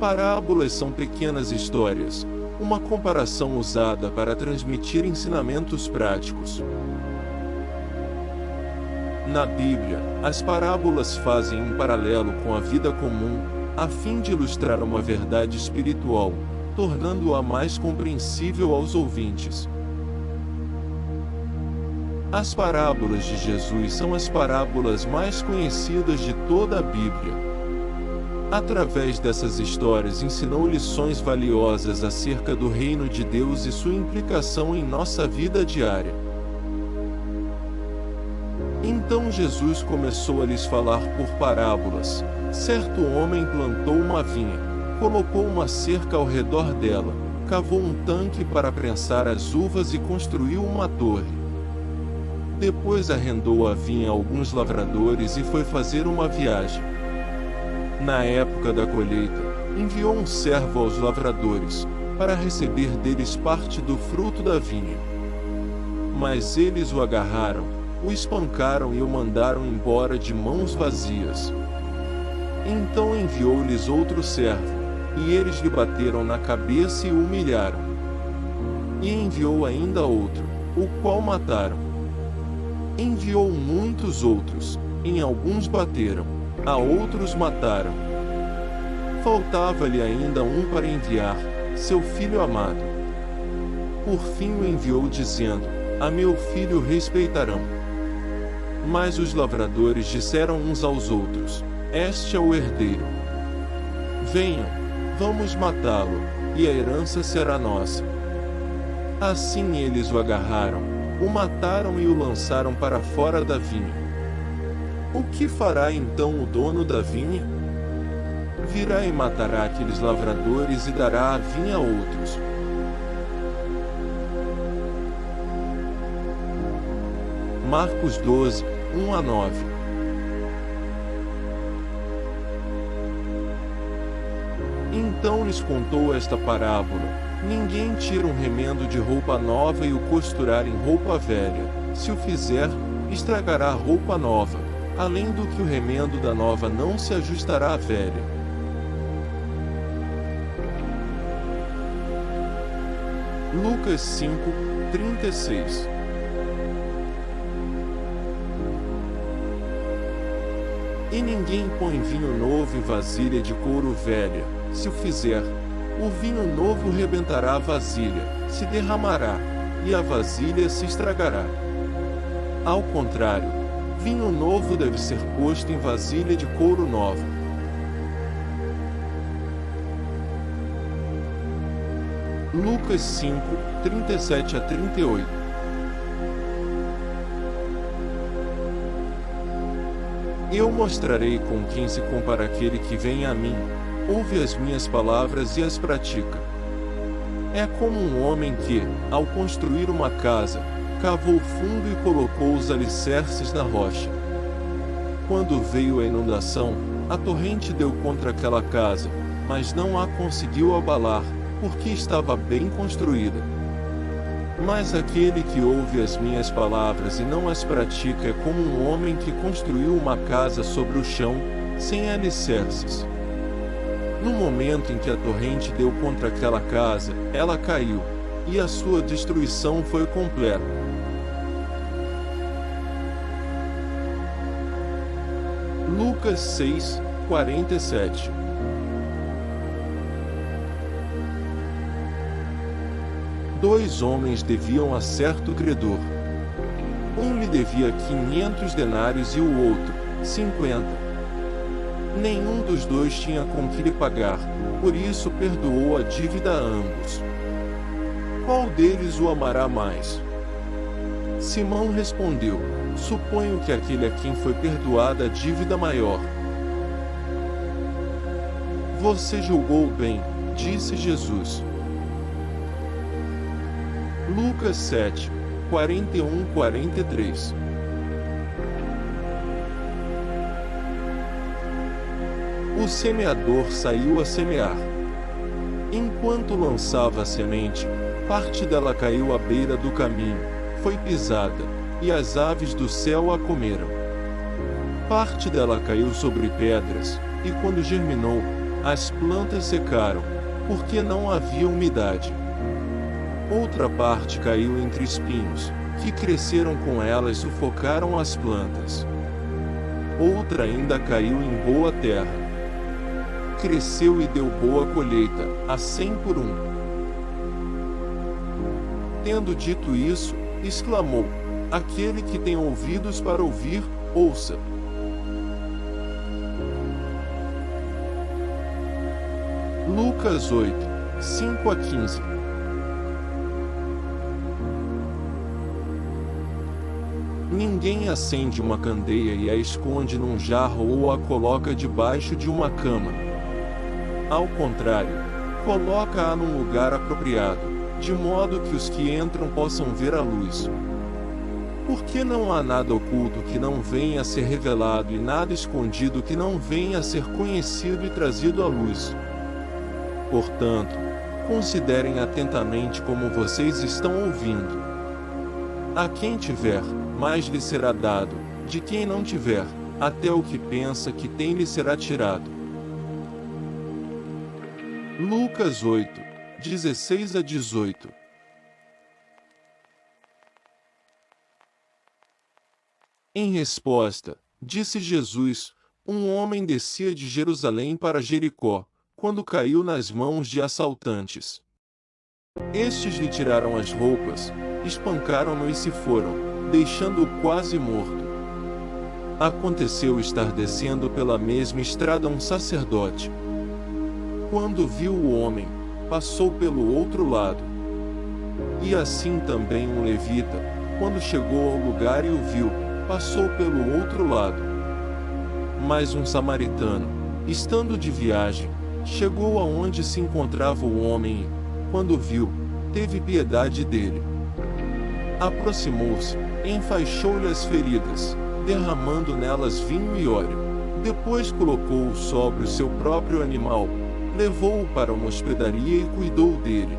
Parábolas são pequenas histórias, uma comparação usada para transmitir ensinamentos práticos. Na Bíblia, as parábolas fazem um paralelo com a vida comum, a fim de ilustrar uma verdade espiritual, tornando-a mais compreensível aos ouvintes. As parábolas de Jesus são as parábolas mais conhecidas de toda a Bíblia. Através dessas histórias ensinou lições valiosas acerca do reino de Deus e sua implicação em nossa vida diária. Então Jesus começou a lhes falar por parábolas. Certo homem plantou uma vinha, colocou uma cerca ao redor dela, cavou um tanque para prensar as uvas e construiu uma torre. Depois arrendou a vinha a alguns lavradores e foi fazer uma viagem. Na época da colheita, enviou um servo aos lavradores, para receber deles parte do fruto da vinha. Mas eles o agarraram, o espancaram e o mandaram embora de mãos vazias. Então enviou-lhes outro servo, e eles lhe bateram na cabeça e o humilharam. E enviou ainda outro, o qual mataram. Enviou muitos outros, em alguns bateram, a outros mataram. Faltava-lhe ainda um para enviar, seu filho amado. Por fim o enviou dizendo, a meu filho respeitarão. Mas os lavradores disseram uns aos outros, este é o herdeiro. Venham, vamos matá-lo, e a herança será nossa. Assim eles o agarraram, o mataram e o lançaram para fora da vinha. O que fará então o dono da vinha? Virá e matará aqueles lavradores e dará a vinha a outros. Marcos 12, 1-9. Então lhes contou esta parábola: ninguém tira um remendo de roupa nova e o costurar em roupa velha. Se o fizer, estragará a roupa nova, além do que o remendo da nova não se ajustará à velha. Lucas 5, 36. E ninguém põe vinho novo em vasilha de couro velha. Se o fizer, o vinho novo rebentará a vasilha, se derramará, e a vasilha se estragará. Ao contrário, vinho novo deve ser posto em vasilha de couro nova. Lucas 5, 37-38. Eu mostrarei com quem se compara aquele que vem a mim, ouve as minhas palavras e as pratica. É como um homem que, ao construir uma casa, cavou fundo e colocou os alicerces na rocha. Quando veio a inundação, a torrente deu contra aquela casa, mas não a conseguiu abalar, porque estava bem construída. Mas aquele que ouve as minhas palavras e não as pratica é como um homem que construiu uma casa sobre o chão, sem alicerces. No momento em que a torrente deu contra aquela casa, ela caiu, e a sua destruição foi completa. Lucas 6, 47. Dois homens deviam a certo credor. Um lhe devia 500 denários e o outro, 50. Nenhum dos dois tinha com que lhe pagar, por isso perdoou a dívida a ambos. Qual deles o amará mais? Simão respondeu, suponho que aquele a quem foi perdoada a dívida maior. Você julgou bem, disse Jesus. Lucas 7, 41-43. O semeador saiu a semear. Enquanto lançava a semente, parte dela caiu à beira do caminho, foi pisada, e as aves do céu a comeram. Parte dela caiu sobre pedras, e quando germinou, as plantas secaram, porque não havia umidade. Outra parte caiu entre espinhos, que cresceram com elas e sufocaram as plantas. Outra ainda caiu em boa terra. Cresceu e deu boa colheita, a 100 por 1. Tendo dito isso, exclamou: aquele que tem ouvidos para ouvir, ouça. Lucas 8, 5 a 15. Ninguém acende uma candeia e a esconde num jarro ou a coloca debaixo de uma cama. Ao contrário, coloca-a num lugar apropriado, de modo que os que entram possam ver a luz. Porque não há nada oculto que não venha a ser revelado e nada escondido que não venha a ser conhecido e trazido à luz. Portanto, considerem atentamente como vocês estão ouvindo. A quem tiver, mais lhe será dado; de quem não tiver, até o que pensa que tem lhe será tirado. Lucas 8, 16 a 18. Em resposta, disse Jesus: um homem descia de Jerusalém para Jericó, quando caiu nas mãos de assaltantes. Estes lhe tiraram as roupas, espancaram-no e se foram, deixando-o quase morto. Aconteceu estar descendo pela mesma estrada um sacerdote. Quando viu o homem, passou pelo outro lado. E assim também um levita, quando chegou ao lugar e o viu, passou pelo outro lado. Mas um samaritano, estando de viagem, chegou aonde se encontrava o homem e, quando viu, teve piedade dele. Aproximou-se, enfaixou-lhe as feridas, derramando nelas vinho e óleo. Depois colocou-o sobre o seu próprio animal, levou-o para uma hospedaria e cuidou dele.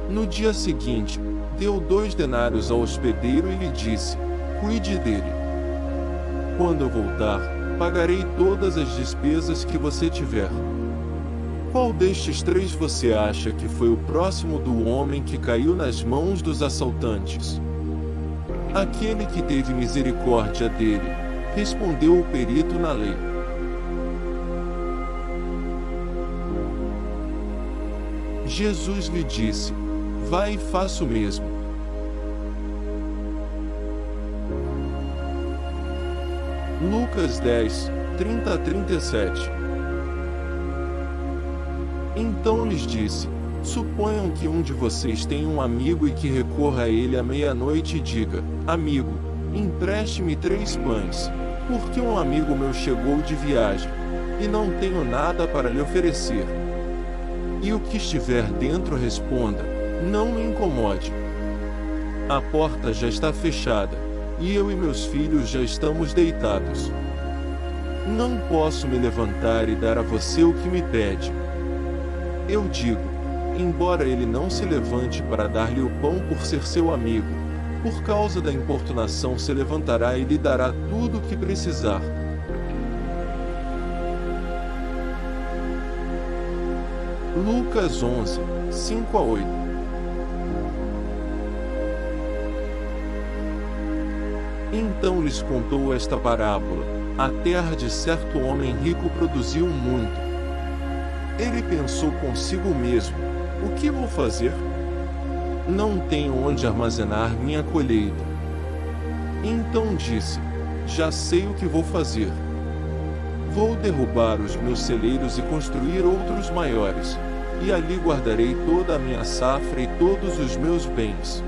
No dia seguinte, deu 2 denários ao hospedeiro e lhe disse: cuide dele. Quando eu voltar, pagarei todas as despesas que você tiver. Qual destes 3 você acha que foi o próximo do homem que caiu nas mãos dos assaltantes? Aquele que teve misericórdia dele, respondeu o perito na lei. Jesus lhe disse: vai e faça o mesmo. Lucas 10, 30 a 37. Então lhes disse: suponham que um de vocês tenha um amigo e que recorra a ele à meia-noite e diga: amigo, empreste-me 3 pães, porque um amigo meu chegou de viagem, e não tenho nada para lhe oferecer. E o que estiver dentro responda: não me incomode. A porta já está fechada, e eu e meus filhos já estamos deitados. Não posso me levantar e dar a você o que me pede. Eu digo: embora ele não se levante para dar-lhe o pão por ser seu amigo, por causa da importunação se levantará e lhe dará tudo o que precisar. Lucas 11, 5 a 8. Então lhes contou esta parábola: a terra de certo homem rico produziu muito. Ele pensou consigo mesmo: o que vou fazer? Não tenho onde armazenar minha colheita. Então disse: já sei o que vou fazer. Vou derrubar os meus celeiros e construir outros maiores, e ali guardarei toda a minha safra e todos os meus bens.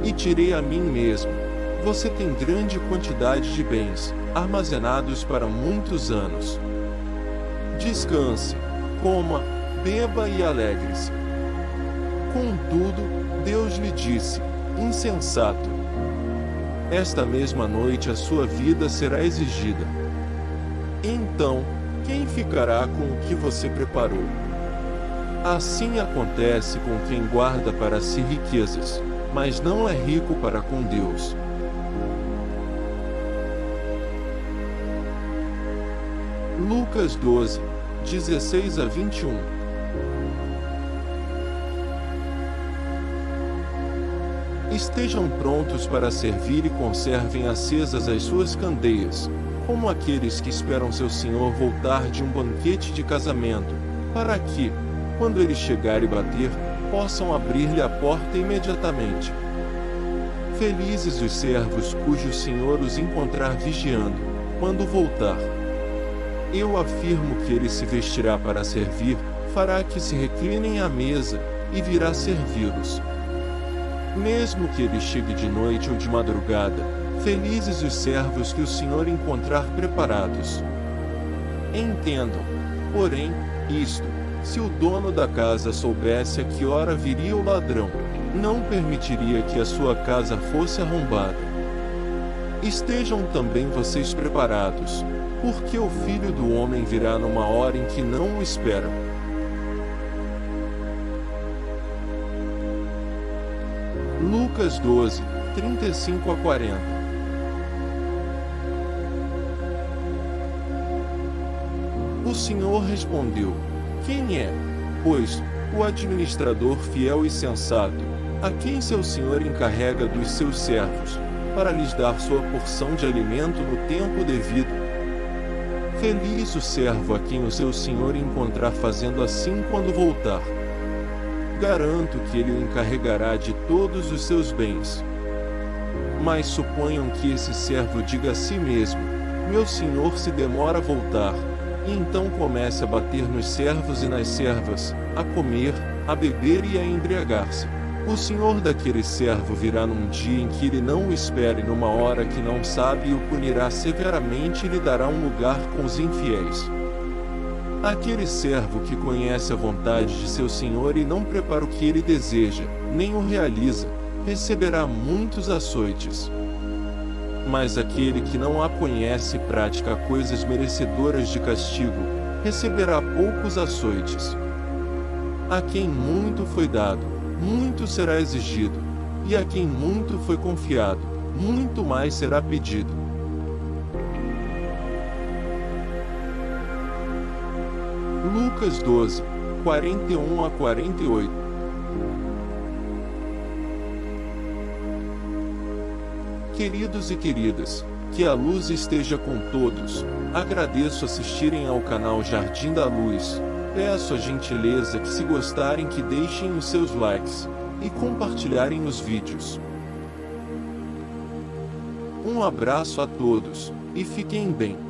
E direi a mim mesmo: você tem grande quantidade de bens, armazenados para muitos anos. Descanse, coma, beba e alegre-se. Contudo, Deus lhe disse: insensato, esta mesma noite a sua vida será exigida. Então, quem ficará com o que você preparou? Assim acontece com quem guarda para si riquezas, mas não é rico para com Deus. Lucas 12, 16 a 21. Estejam prontos para servir e conservem acesas as suas candeias, como aqueles que esperam seu senhor voltar de um banquete de casamento, para que, quando ele chegar e bater, possam abrir-lhe a porta imediatamente. Felizes os servos cujo senhor os encontrar vigiando, quando voltar. Eu afirmo que ele se vestirá para servir, fará que se reclinem à mesa, e virá servi-los. Mesmo que ele chegue de noite ou de madrugada, felizes os servos que o Senhor encontrar preparados. Entendam, porém, isto: se o dono da casa soubesse a que hora viria o ladrão, não permitiria que a sua casa fosse arrombada. Estejam também vocês preparados, porque o Filho do Homem virá numa hora em que não o esperam. Lucas 12, 35 a 40. O Senhor respondeu: quem é, pois, o administrador fiel e sensato, a quem seu senhor encarrega dos seus servos, para lhes dar sua porção de alimento no tempo devido? Feliz o servo a quem o seu senhor encontrar fazendo assim quando voltar. Garanto que ele o encarregará de todos os seus bens. Mas suponham que esse servo diga a si mesmo: meu senhor se demora a voltar, e então comece a bater nos servos e nas servas, a comer, a beber e a embriagar-se. O senhor daquele servo virá num dia em que ele não o espere, numa hora que não sabe, e o punirá severamente e lhe dará um lugar com os infiéis. Aquele servo que conhece a vontade de seu senhor e não prepara o que ele deseja, nem o realiza, receberá muitos açoites. Mas aquele que não a conhece e pratica coisas merecedoras de castigo, receberá poucos açoites. A quem muito foi dado, muito será exigido, e a quem muito foi confiado, muito mais será pedido. Lucas 12, 41 a 48. Queridos e queridas, que a luz esteja com todos. Agradeço assistirem ao canal Jardim da Luz. Peço a gentileza que, se gostarem, que deixem os seus likes e compartilharem os vídeos. Um abraço a todos e fiquem bem.